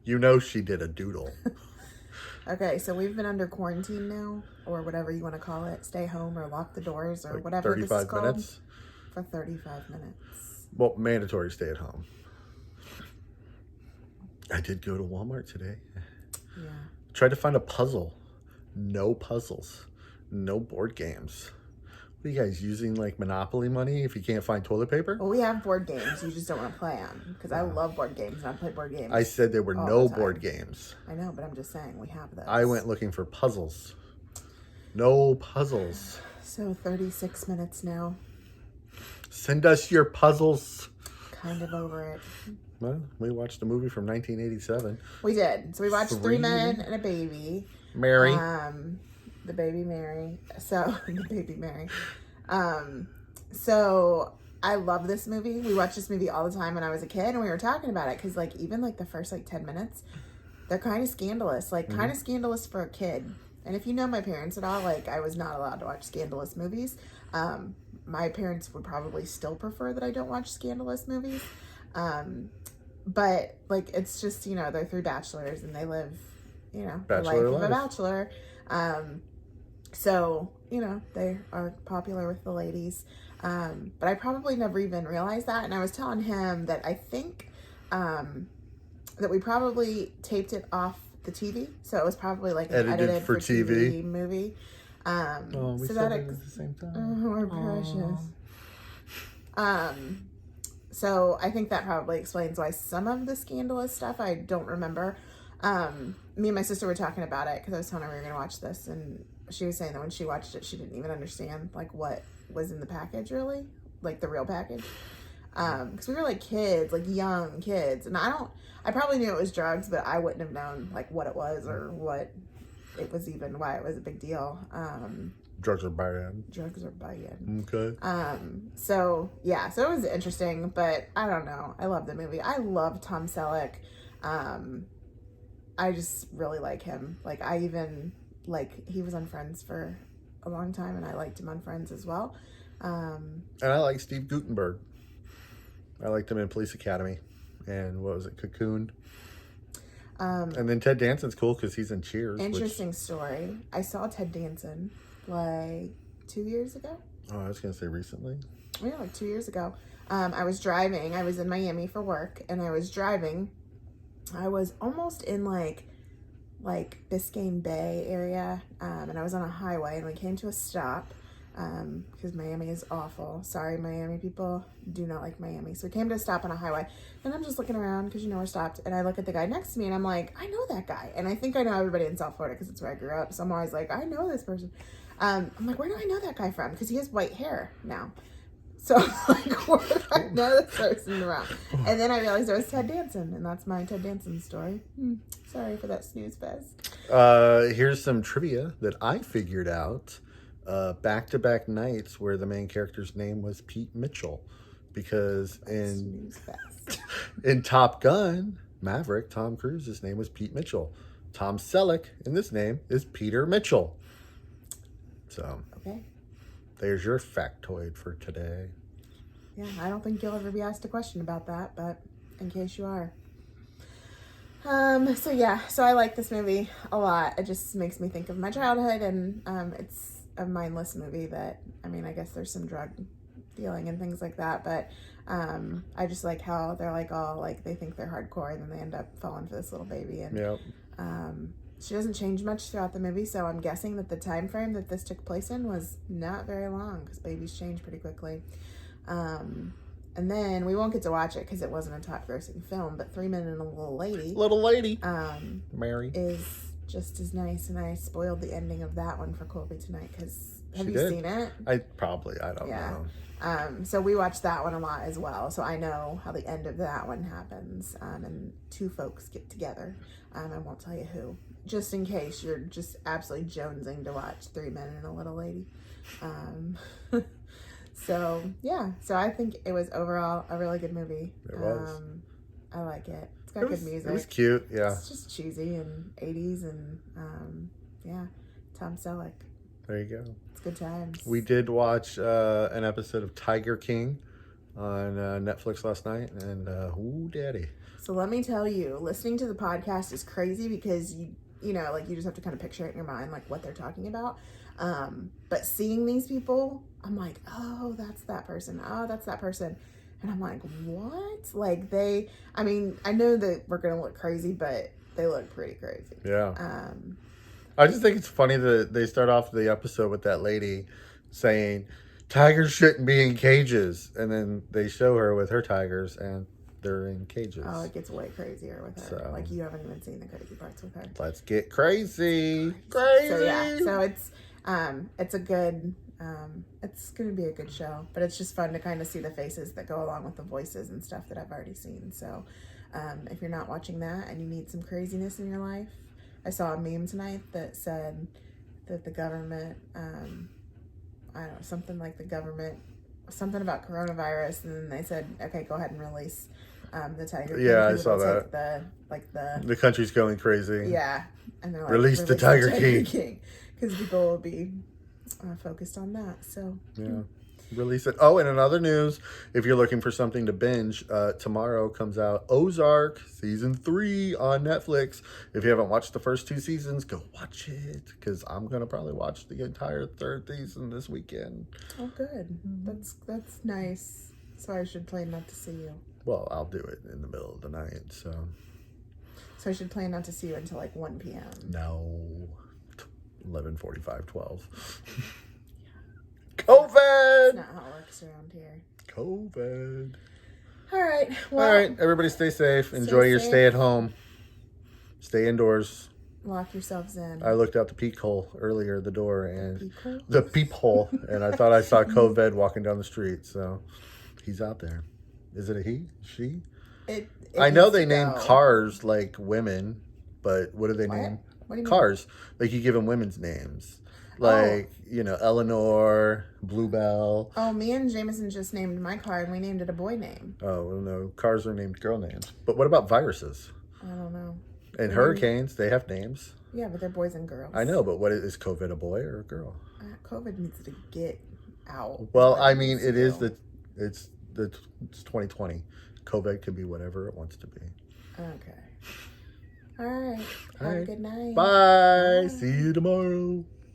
You know she did a doodle. Okay, so we've been under quarantine now, or whatever you want to call it. Stay home or lock the doors or Like whatever this is 35 called. minutes. For 35 minutes. Well, mandatory stay at home. I did go to Walmart today. Yeah. Tried to find a puzzle. No puzzles. No board games. What are you guys using, like Monopoly money if you can't find toilet paper? Well, we have board games. You just don't want to play them. Because I love board games and I play board games. I said there were all no the time. board games. I know, but I'm just saying we have those. I went looking for puzzles. No puzzles. So 36 minutes now. Send us your puzzles. Kind of over it. Well, we watched a movie from 1987. We did. So we watched Three? Three Men and a Baby. Mary. The baby Mary. So the baby Mary. So I love this movie. We watched this movie all the time when I was a kid, and we were talking about it because, like, even like the first like 10 minutes, they're kind of scandalous. Like, kind of scandalous for a kid. And if you know my parents at all, like, I was not allowed to watch scandalous movies. My parents would probably still prefer that I don't watch scandalous movies. But like, it's just, you know, they're three bachelors and they live, you know, the life of a bachelor. So, you know, they are popular with the ladies. But I probably never even realized that. And I was telling him that I think that we probably taped it off the TV. So it was probably like an edited for TV movie. We so said that it at the same time. Oh, we're precious. So I think that probably explains why some of the scandalous stuff I don't remember. Me and my sister were talking about it because I was telling her we were going to watch this, and she was saying that when she watched it, she didn't even understand like what was in the package, really, like the real package. Because we were like kids, like young kids, and I probably knew it was drugs, but I wouldn't have known like what it was or what it was, even why it was a big deal. Drugs are bad. Drugs are bad. Okay. So yeah, so it was interesting, but I don't know. I love the movie. I love Tom Selleck. I just really like him. Like, I even like, he was on Friends for a long time, and I liked him on Friends as well. And I like Steve Guttenberg. I liked him in Police Academy, and what was it, Cocoon? And then Ted Danson's cool because he's in Cheers. Interesting story. I saw Ted Danson like 2 years ago. Oh, I was gonna say recently. Yeah, like 2 years ago. I was driving. I was in Miami for work, and I was driving. I was almost in like Biscayne Bay area, and I was on a highway, and we came to a stop because Miami is awful. Sorry, Miami people, do not like Miami. So we came to a stop on a highway, and I'm just looking around because, you know, we're stopped, and I look at the guy next to me, and I'm like, I know that guy, and I think I know everybody in South Florida because it's where I grew up. So I'm always like, I know this person. I'm like, where do I know that guy from? Because he has white hair now. So I'm like, where do I know this person from? And then I realized it was Ted Danson, and that's my Ted Danson story. Sorry for that snooze fest. Here's some trivia that I figured out. Back-to-back nights where the main character's name was Pete Mitchell, because in Top Gun Maverick, Tom Cruise's name was Pete Mitchell. Tom Selleck in this name is Peter Mitchell. So okay, there's your factoid for today. Yeah, I don't think you'll ever be asked a question about that, but in case you are. So yeah, so I like this movie a lot. It just makes me think of my childhood, and it's a mindless movie that, I mean, I guess there's some drug dealing and things like that, but I just like how they're like all like, they think they're hardcore, and then they end up falling for this little baby, and yep. She doesn't change much throughout the movie, so I'm guessing that the time frame that this took place in was not very long, because babies change pretty quickly. And then we won't get to watch it because it wasn't a top grossing film, but Three Men and a Little Lady, Mary, is just as nice, and I spoiled the ending of that one for Colby tonight because have you seen it? I don't know. So we watched that one a lot as well, so I know how the end of that one happens, and two folks get together. I won't tell you who, just in case you're just absolutely jonesing to watch Three Men and a Little Lady. So yeah, so I think it was overall a really good movie. It was. I like it. It's got good music. It was cute, yeah. It's just cheesy and 80s, and yeah, Tom Selleck. There you go. It's good times. We did watch an episode of Tiger King on Netflix last night, and ooh, daddy. So let me tell you, listening to the podcast is crazy because you know, like you just have to kind of picture it in your mind, like what they're talking about. But seeing these people, I'm like, oh, that's that person. Oh, that's that person. And I'm like, what? Like I mean, I know that we're going to look crazy, but they look pretty crazy. Yeah. I just think it's funny that they start off the episode with that lady saying, tigers shouldn't be in cages. And then they show her with her tigers and they're in cages. Oh, it gets way crazier with her. So, like you haven't even seen the crazy parts with her. Let's get crazy. Crazy. So yeah, so it's a good it's gonna be a good show. But it's just fun to kind of see the faces that go along with the voices and stuff that I've already seen. So if you're not watching that and you need some craziness in your life, I saw a meme tonight that said that the government I don't know, something like the government, something about coronavirus, and then they said, okay, go ahead and release the Tiger King. Yeah, I saw that. The country's going crazy. Yeah, and they're like, release the Tiger King. Because people will be focused on that. So yeah, release it. Oh, and in other news, if you're looking for something to binge, tomorrow comes out Ozark season 3 on Netflix. If you haven't watched the first 2 seasons, go watch it because I'm gonna probably watch the entire 3rd season this weekend. Oh, good. That's nice. So I should plan not to see you. Well, I'll do it in the middle of the night. So I should plan not to see you until like 1 p.m. No, 11:45, 12. COVID. That's not how it works around here. COVID. All right. Well, all right. Everybody stay safe. Enjoy your stay at home. Stay indoors. Lock yourselves in. I looked out the peephole earlier, the door, and the peephole, and I thought I saw COVID walking down the street. So he's out there. Is it a he? She? I know they name cars like women, but what do they name? What do you cars? Mean? Like you give them women's names. Like, you know, Eleanor, Bluebell. Oh, me and Jameson just named my car and we named it a boy name. Oh, well, no. Cars are named girl names. But what about viruses? I don't know. And hurricanes, they have names. Yeah, but they're boys and girls. I know, but what is COVID, a boy or a girl? COVID needs to get out. Well, I mean, it's 2020. COVID could be whatever it wants to be. Okay. All right. Have a good night. Bye. See you tomorrow.